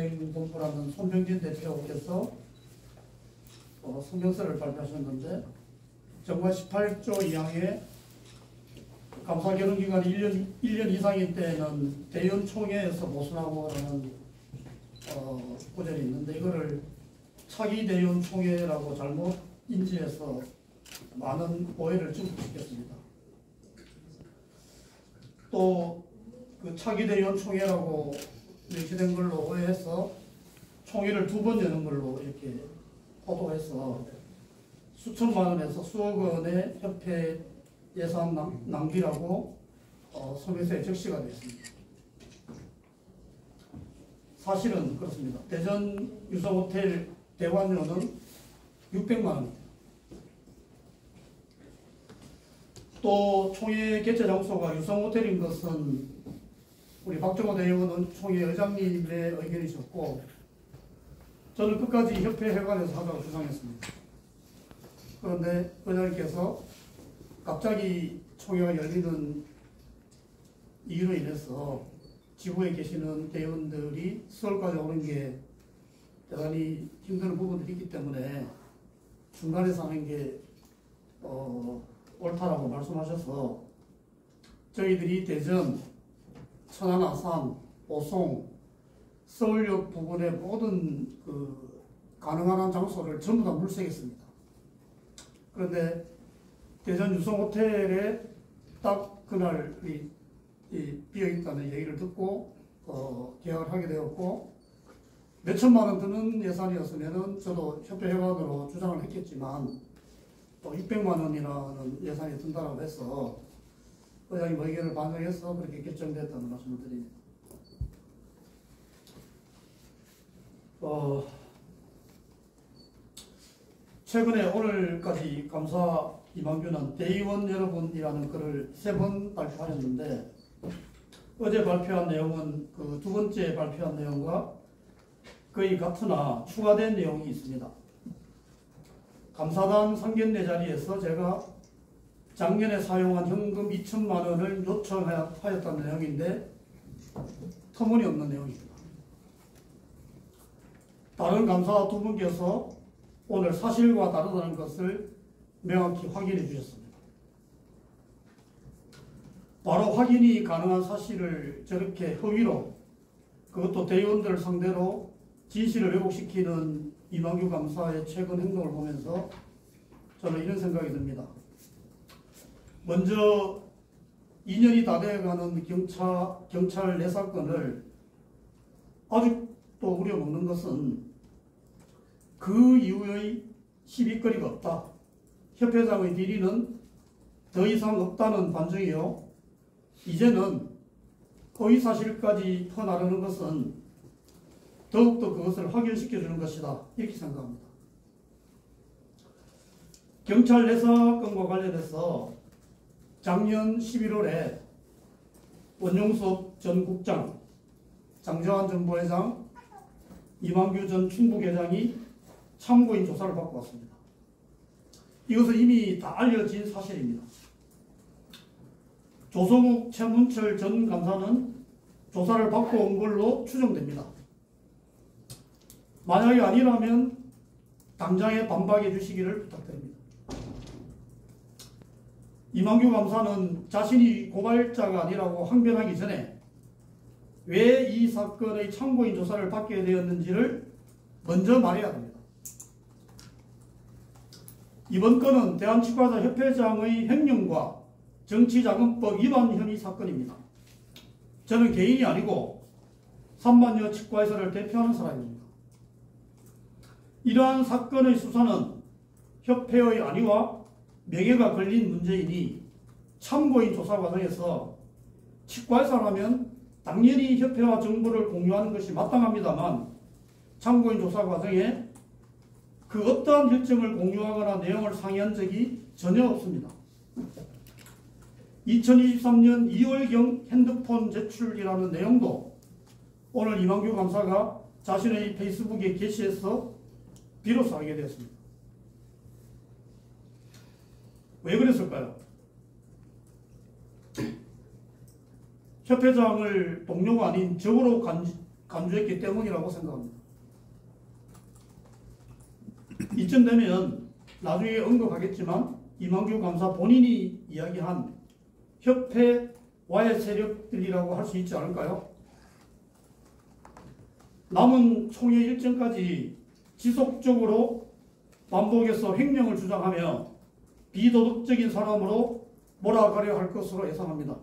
본부라는 손병진 대표께서 성명서를 발표하셨는데, 정부 18조 2항에 감사 결혼 기간이 1년 이상인 때는 대의원 총회에서 모순하고라는 구절이 있는데, 이거를 차기 대의원 총회라고 잘못 인지해서 많은 오해를 증폭시켰습니다. 또 그 차기 대의원 총회라고 명시된 걸로 오해해서 총회를 2번 여는 걸로 이렇게 포도해서 수천만 원에서 수억 원의 협회 예산 낭비라고 성명서에 적시가 되어 있습니다. 사실은 그렇습니다. 대전 유성호텔 대관료는 600만 원입니다. 또 총회 개최 장소가 유성호텔인 것은 우리 박정호 대의원은 총회 의장님의 의견이셨고, 저는 끝까지 협회 회관에서 하자고 주장했습니다. 그런데 의장님께서 갑자기 총회가 열리는 이유로 인해서 지구에 계시는 대의원들이 서울까지 오는 게 대단히 힘든 부분들이 있기 때문에 중간에서 하는 게 옳다라고 말씀하셔서 저희들이 대전, 천안, 아산, 오송, 서울역 부근의 모든 가능한 장소를 전부 다 물색했습니다. 그런데 대전 유성호텔에 딱 그날이 비어있다는 얘기를 듣고 계약을 하게 되었고, 몇천만 원 드는 예산이었으면 저도 협회 회관으로 주장을 했겠지만 또 600만 원이라는 예산이 든다고 해서 의장님 의견을 반영해서 그렇게 결정됐다는 말씀을 드립니다. 최근에 오늘까지 감사 이만규는 대의원 여러분이라는 글을 3번 발표하였는데, 어제 발표한 내용은 그 2번째 발표한 내용과 거의 같으나 추가된 내용이 있습니다. 감사단 상견례 자리에서 제가 작년에 사용한 현금 2천만 원을 요청하였다는 내용인데 터무니없는 내용입니다. 다른 감사 2분께서 오늘 사실과 다르다는 것을 명확히 확인해 주셨습니다. 바로 확인이 가능한 사실을 저렇게 허위로, 그것도 대의원들 상대로 진실을 왜곡시키는 이만규 감사의 최근 행동을 보면서 저는 이런 생각이 듭니다. 먼저 2년이 다 돼가는 경찰 내사건을 아직도 우려먹는 것은 그 이후의 시비거리가 없다, 협회장의 비리는 더 이상 없다는 반증이요, 이제는 허위사실까지 퍼나르는 것은 더욱더 그것을 확인시켜주는 것이다, 이렇게 생각합니다. 경찰 내사건과 관련해서 작년 11월에 원용섭 전 국장, 장재환 전 부회장, 이만규 전 충북회장이 참고인 조사를 받고 왔습니다. 이것은 이미 다 알려진 사실입니다. 조성욱, 최문철 전 감사는 조사를 받고 온 걸로 추정됩니다. 만약에 아니라면 당장에 반박해 주시기를 부탁드립니다. 이만규 감사는 자신이 고발자가 아니라고 항변하기 전에 왜 이 사건의 참고인 조사를 받게 되었는지를 먼저 말해야 합니다. 이번 건은 대한치과의사협회장의 횡령과 정치자금법 위반 혐의 사건입니다. 저는 개인이 아니고 3만여 치과의사를 대표하는 사람입니다. 이러한 사건의 수사는 협회의 안위와 명예가 걸린 문제이니 참고인 조사 과정에서 치과의사라면 당연히 협회와 정보를 공유하는 것이 마땅합니다만, 참고인 조사 과정에 그 어떠한 결정을 공유하거나 내용을 상의한 적이 전혀 없습니다. 2023년 2월경 핸드폰 제출이라는 내용도 오늘 이만규 감사가 자신의 페이스북에 게시해서 비로소 알게 되었습니다. 왜 그랬을까요? 협회장을 동료가 아닌 적으로 간주했기 때문이라고 생각합니다. 이쯤 되면 나중에 언급하겠지만 이만규 감사 본인이 이야기한 협회 와해 세력들이라고 할 수 있지 않을까요? 남은 총회 일정까지 지속적으로 반복해서 횡령을 주장하며 비도덕적인 사람으로 몰아가려 할 것으로 예상합니다.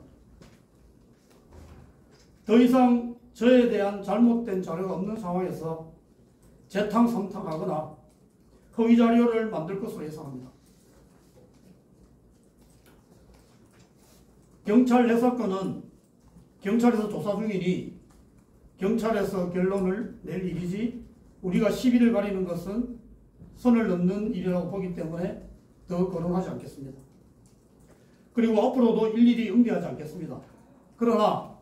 더 이상 저에 대한 잘못된 자료가 없는 상황에서 재탕삼탕하거나 허위 자료를 만들 것으로 예상합니다. 경찰 내사건은 경찰에서 조사 중이니 경찰에서 결론을 낼 일이지 우리가 시비를 가리는 것은 선을 넘는 일이라고 보기 때문에 더 거론하지 않겠습니다. 그리고 앞으로도 일일이 응대하지 않겠습니다. 그러나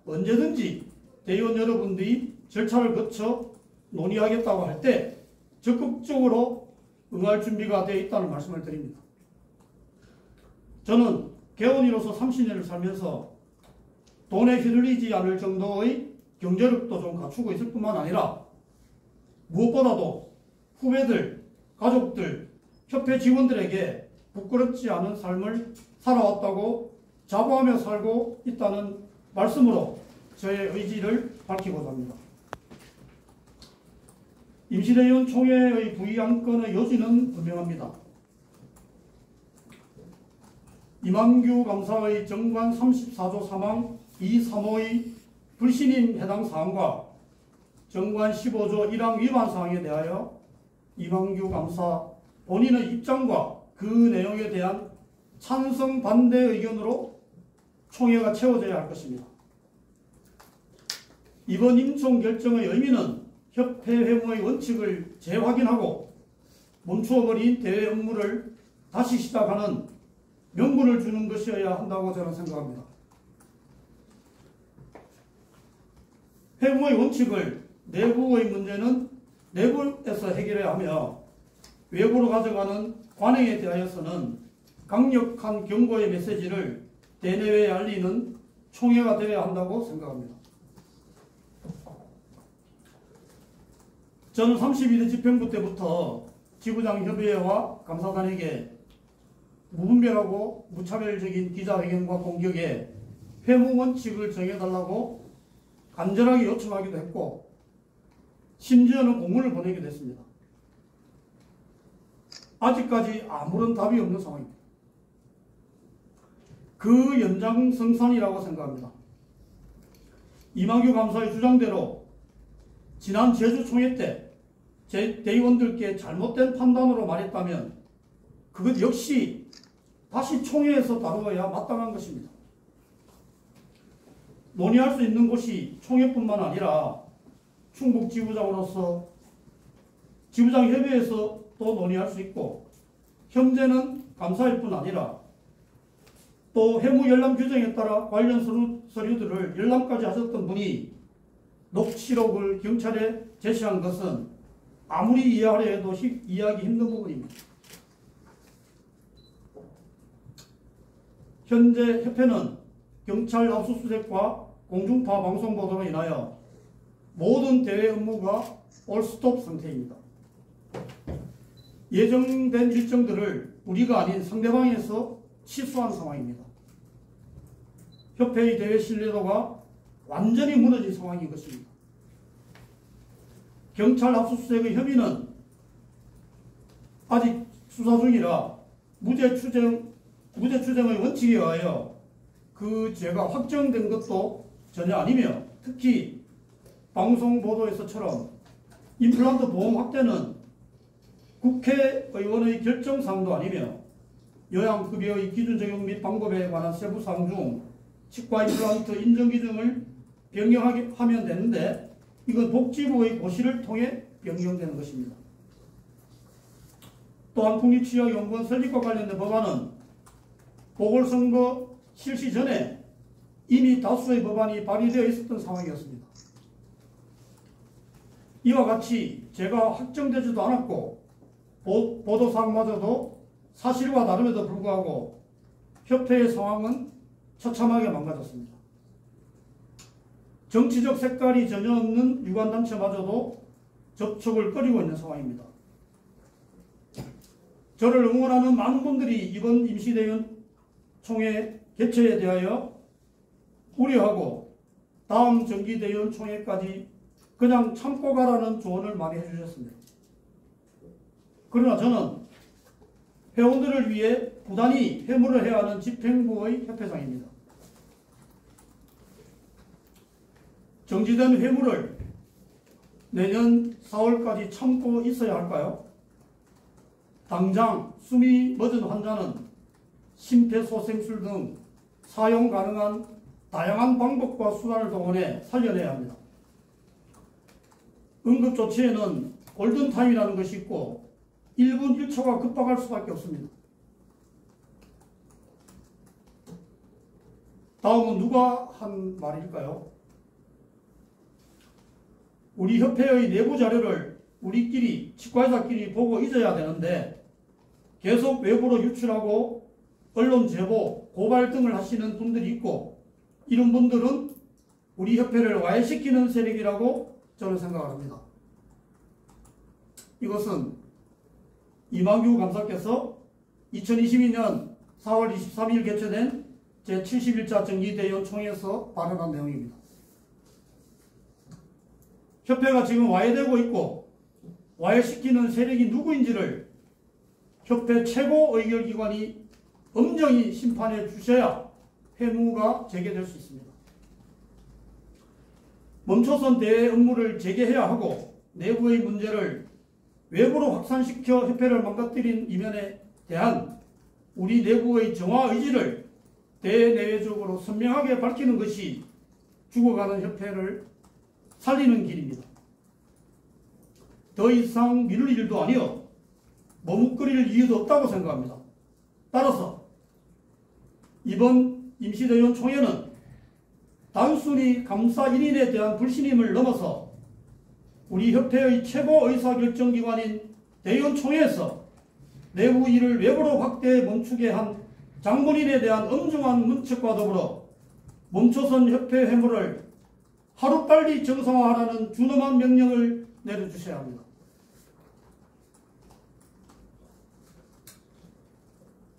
언제든지 대의원 여러분들이 절차를 거쳐 논의하겠다고 할 때 적극적으로 응할 준비가 되어 있다는 말씀을 드립니다. 저는 개원이로서 30년을 살면서 돈에 휘둘리지 않을 정도의 경제력도 좀 갖추고 있을 뿐만 아니라 무엇보다도 후배들, 가족들, 협회 직원들에게 부끄럽지 않은 삶을 살아왔다고 자부하며 살고 있다는 말씀으로 저의 의지를 밝히고자 합니다. 임시대의원 총회의 부의안건의 요지는 분명합니다. 이만규 감사의 정관 34조 3항 2, 3호의 불신임 해당 사항과 정관 15조 1항 위반 사항에 대하여 이만규 감사 본인의 입장과 그 내용에 대한 찬성 반대 의견으로 총회가 채워져야 할 것입니다. 이번 임총 결정의 의미는 협회 회무의 원칙을 재확인하고 멈추어버린 대회 업무를 다시 시작하는 명분을 주는 것이어야 한다고 저는 생각합니다. 회무의 원칙을 내부의 문제는 내부에서 해결해야 하며 외부로 가져가는 관행에 대하여서는 강력한 경고의 메시지를 대내외에 알리는 총회가 되어야 한다고 생각합니다. 저는 32대 집행부 때부터 지부장 협의회와 감사단에게 무분별하고 무차별적인 기자회견과 공격에 회무 원칙을 정해달라고 간절하게 요청하기도 했고 심지어는 공문을 보내기도 했습니다. 아직까지 아무런 답이 없는 상황입니다. 그 연장성산이라고 생각합니다. 이만규 감사의 주장대로 지난 제주총회 때 대의원들께 잘못된 판단으로 말했다면 그것 역시 다시 총회에서 다루어야 마땅한 것입니다. 논의할 수 있는 곳이 총회뿐만 아니라 충북 지부장으로서 지부장협의회에서 또 논의할 수 있고 현재는 감사일 뿐 아니라 또 회무 열람 규정에 따라 관련 서류들을 열람까지 하셨던 분이 녹취록을 경찰에 제시한 것은 아무리 이해하려 해도 이해하기 힘든 부분입니다. 현재 협회는 경찰 압수수색과 공중파 방송 보도로 인하여 모든 대외 업무가 올스톱 상태입니다. 예정된 일정들을 우리가 아닌 상대방에서 취소한 상황입니다. 협회의 대외 신뢰도가 완전히 무너진 상황인 것입니다. 경찰 압수수색의 혐의는 아직 수사 중이라 무죄 추정의 원칙에 의하여 그 죄가 확정된 것도 전혀 아니며 특히 방송 보도에서처럼 임플란트 보험 확대는 국회의원의 결정사항도 아니며 요양급여의 기준 적용 및 방법에 관한 세부 사항 중 치과 임플란트 인정 기준을 변경하면 되는데 이건 복지부의 고시를 통해 변경되는 것입니다. 또한 국립치료연구원 설립과 관련된 법안은 보궐선거 실시 전에 이미 다수의 법안이 발의되어 있었던 상황이었습니다. 이와 같이 죄가 확정되지도 않았고 보도사항마저도 사실과 다름에도 불구하고 협회의 상황은 처참하게 망가졌습니다. 정치적 색깔이 전혀 없는 유관단체마저도 접촉을 꺼리고 있는 상황입니다. 저를 응원하는 많은 분들이 이번 임시대의원 총회 개최에 대하여 우려하고 다음 정기대의원 총회까지 그냥 참고 가라는 조언을 많이 해주셨습니다. 그러나 저는 회원들을 위해 부단히 회무를 해야 하는 집행부의 협회장입니다. 정지된 회무를 내년 4월까지 참고 있어야 할까요? 당장 숨이 멎은 환자는 심폐소생술 등 사용 가능한 다양한 방법과 수단을 동원해 살려내야 합니다. 응급조치에는 골든타임이라는 것이 있고 1분 1초가 급박할 수밖에 없습니다. 다음은 누가 한 말일까요? 우리 협회의 내부 자료를 우리끼리 치과의사끼리 보고 잊어야 되는데 계속 외부로 유출하고 언론 제보, 고발 등을 하시는 분들이 있고 이런 분들은 우리 협회를 와해시키는 세력이라고 저는 생각을 합니다. 이것은 이만규 감사께서 2022년 4월 23일 개최된 제71차 정기대의원 총회에서 발언한 내용입니다. 협회가 지금 와해되고 있고 와해시키는 세력이 누구인지를 협회 최고 의결기관이 엄정히 심판해 주셔야 회무가 재개될 수 있습니다. 멈춰선 대회 업무를 재개해야 하고 내부의 문제를 외부로 확산시켜 협회를 망가뜨린 이면에 대한 우리 내부의 정화 의지를 대내외적으로 선명하게 밝히는 것이 죽어가는 협회를 살리는 길입니다. 더 이상 미룰 일도 아니요 머뭇거릴 이유도 없다고 생각합니다. 따라서 이번 임시대의원 총회는 단순히 감사 1인에 대한 불신임을 넘어서 우리 협회의 최고 의사결정기관인 대의원 총회에서 내부 일을 외부로 확대 멈추게 한 장본인에 대한 엄중한 문책과 더불어 멈춰선 협회 회무를 하루빨리 정상화하라는 준엄한 명령을 내려주셔야 합니다.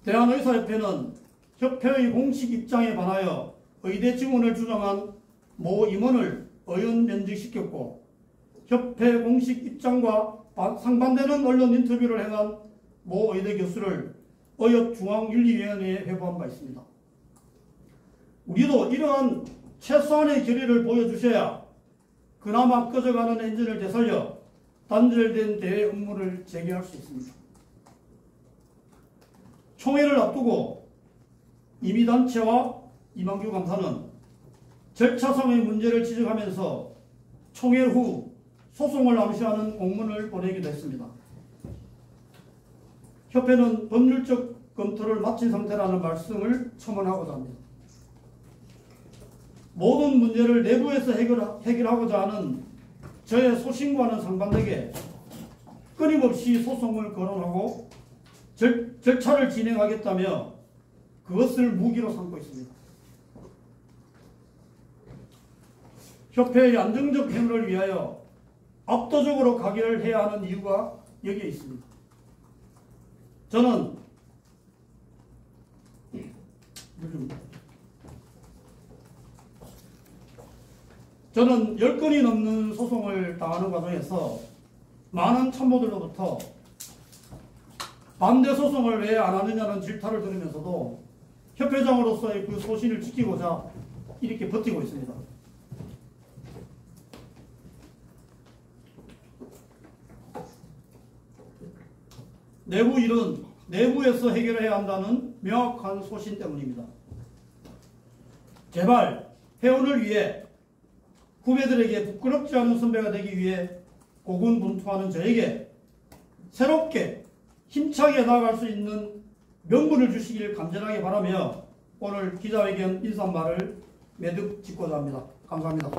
대한의사협회는 협회의 공식 입장에 반하여 의대 지원을 주장한 모 임원을 의원 면직시켰고 협회 공식 입장과 상반되는 언론 인터뷰를 행한 모 의대 교수를 의협중앙윤리위원회에 회부한 바 있습니다. 우리도 이러한 최소한의 결의를 보여주셔야 그나마 꺼져가는 엔진을 되살려 단절된 대회 업무를 재개할 수 있습니다. 총회를 앞두고 이미단체와 이만규 감사는 절차상의 문제를 지적하면서 총회 후 소송을 암시하는 공문을 보내기도 했습니다. 협회는 법률적 검토를 마친 상태라는 말씀을 첨언하고자 합니다. 모든 문제를 내부에서 해결하고자 하는 저의 소신과는 상반되게 끊임없이 소송을 거론하고 절차를 진행하겠다며 그것을 무기로 삼고 있습니다. 협회의 안정적 회무를 위하여 압도적으로 가결해야 하는 이유가 여기에 있습니다. 저는 저는 10건이 넘는 소송을 당하는 과정에서 많은 참모들로부터 반대 소송을 왜 안 하느냐는 질타를 들으면서도 협회장으로서의 그 소신을 지키고자 이렇게 버티고 있습니다. 내부 일은 내부에서 해결해야 한다는 명확한 소신 때문입니다. 제발 회원을 위해 후배들에게 부끄럽지 않은 선배가 되기 위해 고군분투하는 저에게 새롭게 힘차게 나아갈 수 있는 명분을 주시길 간절하게 바라며 오늘 기자회견 인사말을 매듭 짓고자 합니다. 감사합니다.